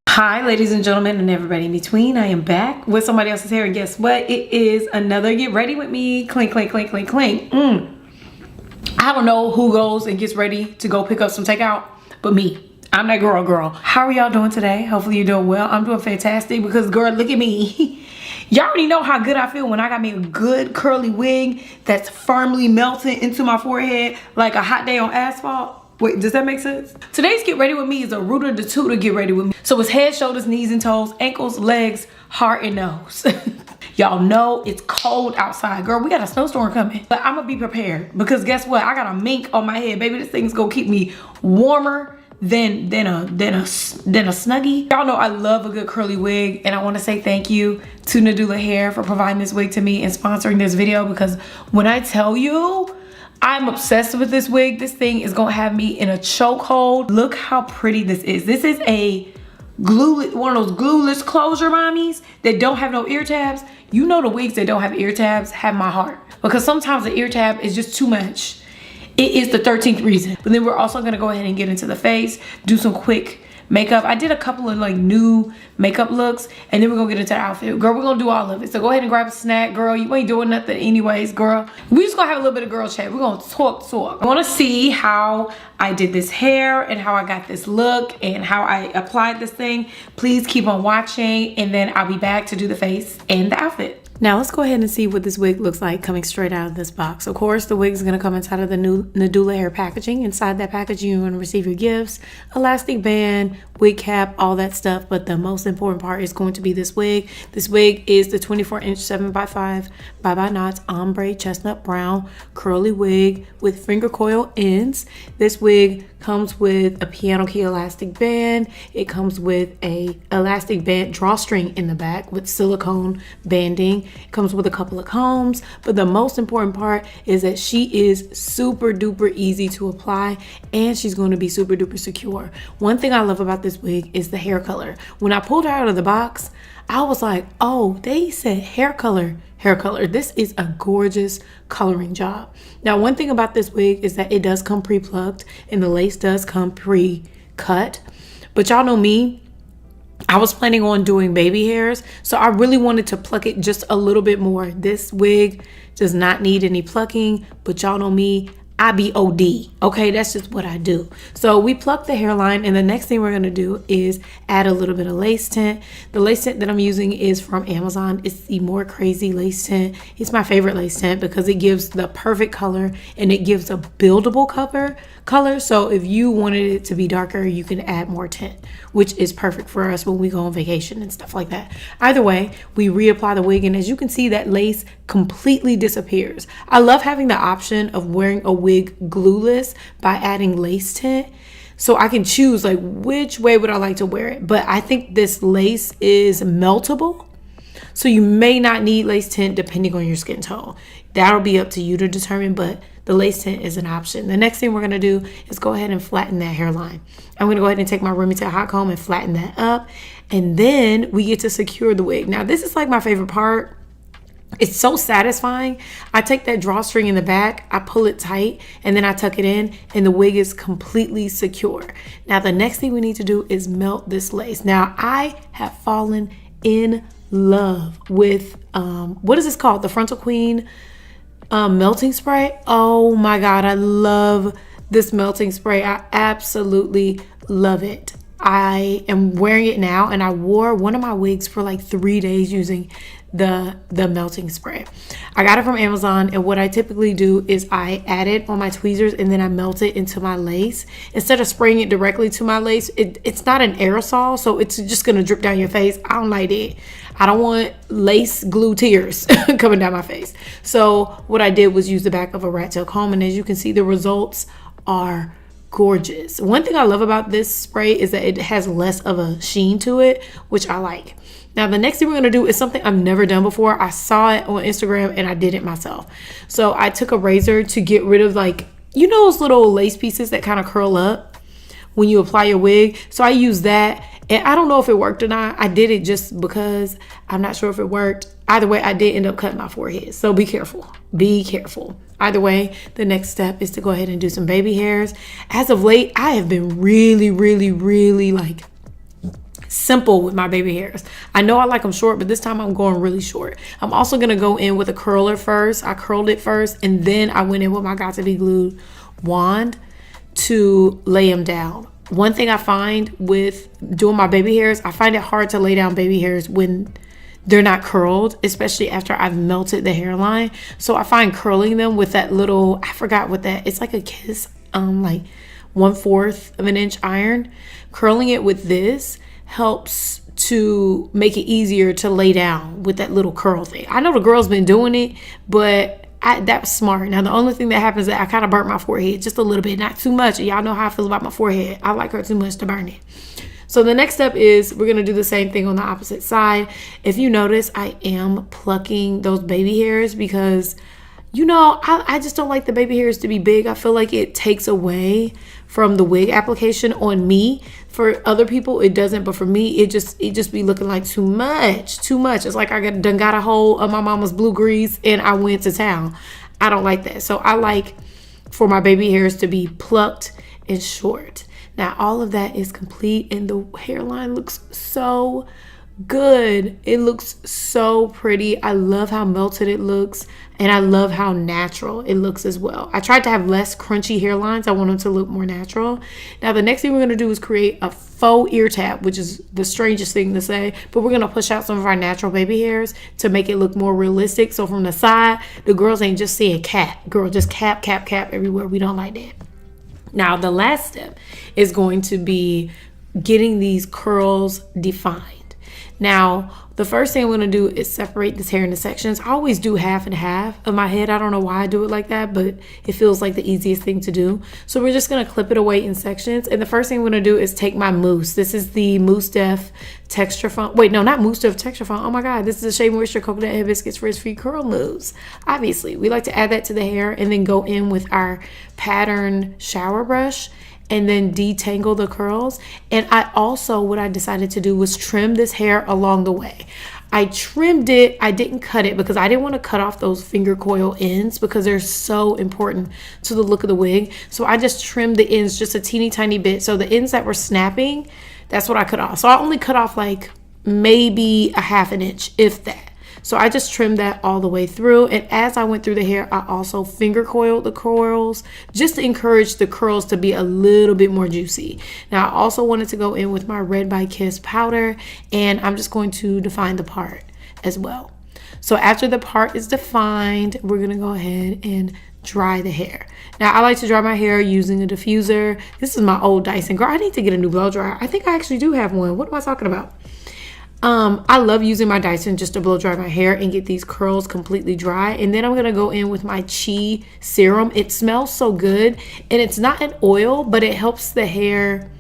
Hi ladies and gentlemen and everybody in between. I am back with somebody else's hair, and guess what? It is another get ready with me. Clink, clink, clink, clink, clink. I don't know who goes and gets ready to go pick up some takeout but me. I'm that girl. How are y'all doing today? Hopefully you're doing well. I'm doing fantastic because girl, look at me. Y'all already know how good I feel when I got me a good curly wig that's firmly melting into my forehead like a hot day on asphalt. Wait, does that make sense? Today's get ready with me is a rooter to tutor get ready with me. So it's head, shoulders, knees and toes, ankles, legs, heart and nose. Y'all know it's cold outside. Girl, we got a snowstorm coming. But I'm gonna be prepared because guess what? I got a mink on my head. Baby, this thing's gonna keep me warmer than a snuggie. Y'all know I love a good curly wig, and I want to say thank you to Nadula Hair for providing this wig to me and sponsoring this video, because when I tell you I'm obsessed with this wig, this thing is gonna have me in a chokehold. Look how pretty this is. This is a glueless, one of those glueless closure mommies that don't have no ear tabs. You know the wigs that don't have ear tabs have my heart, because sometimes the ear tab is just too much. It is the 13th reason. But then we're also gonna go ahead and get into the face, do some quick makeup. I did a couple of like new makeup looks, and then we're gonna get into the outfit. Girl, we're gonna do all of it. So go ahead and grab a snack, girl. You ain't doing nothing anyways, girl. We just gonna have a little bit of girl chat. We're gonna talk. I wanna see how I did this hair and how I got this look and how I applied this thing. Please keep on watching, and then I'll be back to do the face and the outfit. Now let's go ahead and see what this wig looks like coming straight out of this box. Of course, the wig is going to come inside of the new Nadula Hair packaging. Inside that packaging, you're going to receive your gifts, elastic band, wig cap, all that stuff. But the most important part is going to be this wig. This wig is the 24-inch 7x5 bye-bye knots ombre chestnut brown curly wig with finger coil ends. This wig comes with a piano key elastic band. It comes with a elastic band drawstring in the back with silicone banding. It comes with a couple of combs, but the most important part is that she is super duper easy to apply, and she's going to be super duper secure. One thing I love about this wig is the hair color. When I pulled her out of the box, I was like, oh, they said hair color. This is a gorgeous coloring job. Now, one thing about this wig is that it does come pre-plucked and the lace does come pre-cut. But y'all know me, I was planning on doing baby hairs, so I really wanted to pluck it just a little bit more. This wig does not need any plucking, but y'all know me, I be OD, okay? That's just what I do. So we pluck the hairline, and the next thing we're gonna do is add a little bit of lace tint. The lace tint that I'm using is from Amazon. It's the More Crazy lace tint. It's my favorite lace tint because it gives the perfect color and it gives a buildable color. So if you wanted it to be darker, you can add more tint, which is perfect for us when we go on vacation and stuff like that. Either way, we reapply the wig, and as you can see, that lace completely disappears. I love having the option of wearing a wig glueless by adding lace tint, so I can choose like which way would I like to wear it. But I think this lace is meltable, so you may not need lace tint depending on your skin tone. That'll be up to you to determine, but the lace tint is an option. The next thing we're gonna do is go ahead and flatten that hairline. I'm gonna go ahead and take my Remington hot comb and flatten that up, and then we get to secure the wig. Now this is like my favorite part. It's so satisfying. I take that drawstring in the back, I pull it tight, and then I tuck it in, and the wig is completely secure. Now the next thing we need to do is melt this lace. Now I have fallen in love with what is this called? The Frontal Queen melting spray. Oh my god, I love this melting spray. I absolutely love it. I am wearing it now, and I wore one of my wigs for like 3 days using the melting spray. I got it from Amazon, and what I typically do is I add it on my tweezers and then I melt it into my lace. Instead of spraying it directly to my lace, it's not an aerosol, so it's just gonna drip down your face. I don't like it. I don't want lace glue tears coming down my face. So what I did was use the back of a rat tail comb, and as you can see, the results are gorgeous. One thing I love about this spray is that it has less of a sheen to it, which I like. Now the next thing we're gonna do is something I've never done before. I saw it on Instagram and I did it myself. So I took a razor to get rid of, like, you know, those little lace pieces that kind of curl up when you apply your wig. So I used that, and I don't know if it worked or not. I did it just because. I'm not sure if it worked. Either way, I did end up cutting my forehead. So be careful. Be careful. Either way, the next step is to go ahead and do some baby hairs. As of late, I have been really like simple with my baby hairs. I know I like them short, but this time I'm going really short. I'm also going to go in with a curler first. I curled it first, and then I went in with my Got to Be Glued wand to lay them down. One thing I find with doing my baby hairs, I find it hard to lay down baby hairs when they're not curled, especially after I've melted the hairline. So I find curling them with that little, I forgot what that, it's like a kiss, like 1/4 of an inch iron. Curling it with this helps to make it easier to lay down with that little curl thing. I know the girl's been doing it, but that's smart. Now, the only thing that happens is that I kind of burnt my forehead just a little bit, not too much. Y'all know how I feel about my forehead. I like her too much to burn it. So the next step is we're going to do the same thing on the opposite side. If you notice, I am plucking those baby hairs because, you know, I just don't like the baby hairs to be big. I feel like it takes away from the wig application on me. For other people, it doesn't. But for me, it just be looking like too much. It's like I done got a hold of my mama's blue grease and I went to town. I don't like that. So I like for my baby hairs to be plucked and short. Now, all of that is complete and the hairline looks so good. It looks so pretty. I love how melted it looks and I love how natural it looks as well. I tried to have less crunchy hairlines. I want them to look more natural. Now, the next thing we're going to do is create a faux ear tap, which is the strangest thing to say, but we're going to push out some of our natural baby hairs to make it look more realistic. So from the side, the girls ain't just seeing cap. Girl, just cap everywhere. We don't like that. Now, the last step is going to be getting these curls defined. Now, the first thing I'm going to do is separate this hair into sections. I always do half and half of my head. I don't know why I do it like that, but it feels like the easiest thing to do. So we're just going to clip it away in sections. And the first thing I'm going to do is take my mousse. This is the Mousse Def Texture Fond. Wait, no, not Mousse Def Texture Fond. Oh my God, this is the Shea Moisture Coconut Hibiscus Frizz-Free Curl Mousse. Obviously, we like to add that to the hair and then go in with our pattern shower brush and then detangle the curls. And I also, what I decided to do was trim this hair along the way. I trimmed it, I didn't cut it because I didn't want to cut off those finger coil ends because they're so important to the look of the wig. So I just trimmed the ends just a teeny tiny bit. So the ends that were snapping, that's what I cut off. So I only cut off like maybe a half an inch, if that. So I just trimmed that all the way through. And as I went through the hair, I also finger coiled the curls just to encourage the curls to be a little bit more juicy. Now, I also wanted to go in with my Red by Kiss powder, and I'm just going to define the part as well. So after the part is defined, we're going to go ahead and dry the hair. Now, I like to dry my hair using a diffuser. This is my old Dyson. Girl, I need to get a new blow dryer. I think I actually do have one. What am I talking about? I love using my Dyson just to blow dry my hair and get these curls completely dry. And then I'm going to go in with my Chi serum. It smells so good and it's not an oil, but it helps the hair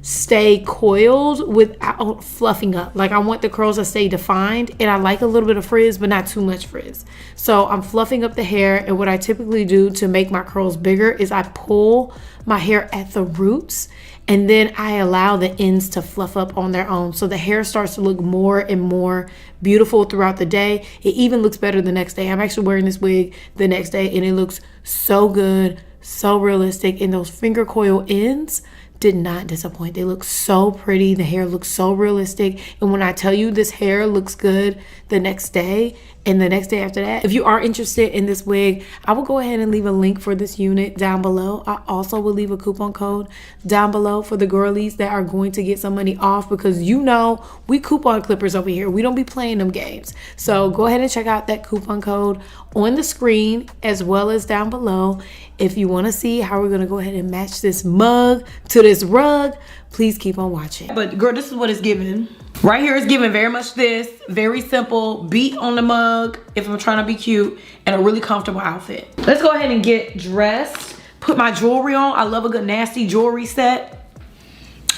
stay coiled without fluffing up. Like I want the curls to stay defined and I like a little bit of frizz, but not too much frizz. So I'm fluffing up the hair, and what I typically do to make my curls bigger is I pull my hair at the roots and then I allow the ends to fluff up on their own. So the hair starts to look more and more beautiful throughout the day. It even looks better the next day. I'm actually wearing this wig the next day and it looks so good, so realistic. And those finger coil ends did not disappoint. They look so pretty. The hair looks so realistic. And when I tell you this hair looks good the next day and the next day after that, if you are interested in this wig, I will go ahead and leave a link for this unit down below. I also will leave a coupon code down below for the girlies that are going to get some money off, because you know we coupon clippers over here. We don't be playing them games. So go ahead and check out that coupon code on the screen as well as down below. If you want to see how we're going to go ahead and match this mug to this rug, please keep on watching. But girl, this is what it's giving. Right here is giving very much this. Very simple beat on the mug if I'm trying to be cute, and a really comfortable outfit. Let's go ahead and get dressed. Put my jewelry on. I love a good nasty jewelry set.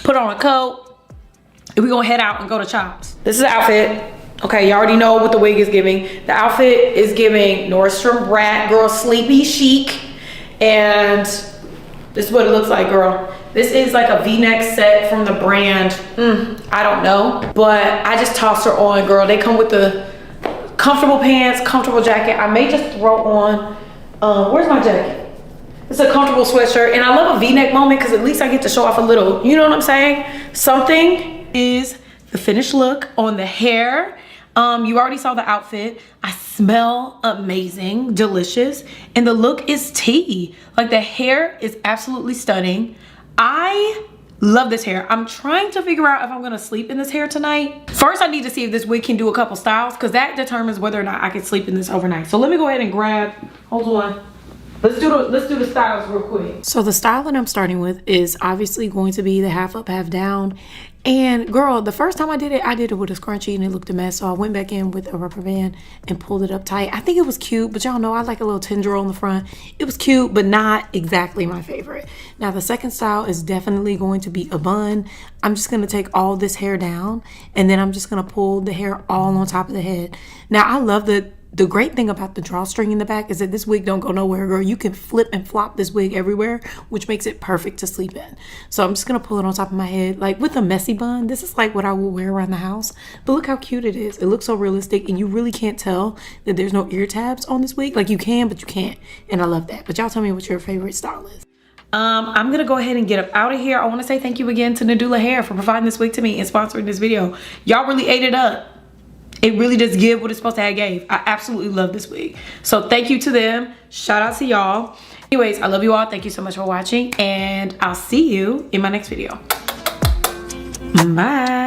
Put on a coat. And we're going to head out and go to Chops. This is the outfit. Okay, you already know what the wig is giving. The outfit is giving Nordstrom Rack, girl, sleepy chic. And this is what it looks like, girl. This is like a V-neck set from the brand, I don't know. But I just tossed her on, girl. They come with the comfortable pants, comfortable jacket. I may just throw on, where's my jacket? It's a comfortable sweatshirt, and I love a V-neck moment because at least I get to show off a little, you know what I'm saying? Something is the finished look on the hair. You already saw the outfit. I smell amazing, delicious, and the look is tea. Like, the hair is absolutely stunning. I love this hair. I'm trying to figure out if I'm gonna sleep in this hair tonight. First, I need to see if this wig can do a couple styles, because that determines whether or not I can sleep in this overnight. So let me go ahead and grab, hold on. Let's do the styles real quick. So the style that I'm starting with is obviously going to be the half up, half down. And girl, the first time I did it with a scrunchie and it looked a mess. So I went back in with a rubber band and pulled it up tight. I think it was cute, but y'all know I like a little tendril on the front. It was cute, but not exactly my favorite. Now the second style is definitely going to be a bun. I'm just gonna take all this hair down and then I'm just gonna pull the hair all on top of the head. Now I love the great thing about the drawstring in the back is that this wig don't go nowhere, girl. You can flip and flop this wig everywhere, which makes it perfect to sleep in. So I'm just gonna pull it on top of my head, like with a messy bun. This is like what I would wear around the house. But look how cute it is. It looks so realistic, and you really can't tell that there's no ear tabs on this wig. Like, you can, but you can't. And I love that. But y'all tell me what your favorite style is. I'm gonna go ahead and get up out of here. I want to say thank you again to Nadula Hair for providing this wig to me and sponsoring this video. Y'all really ate it up. It really does give what it's supposed to have gave. I absolutely love this wig. So thank you to them. Shout out to y'all. Anyways, I love you all. Thank you so much for watching, and I'll see you in my next video. Bye.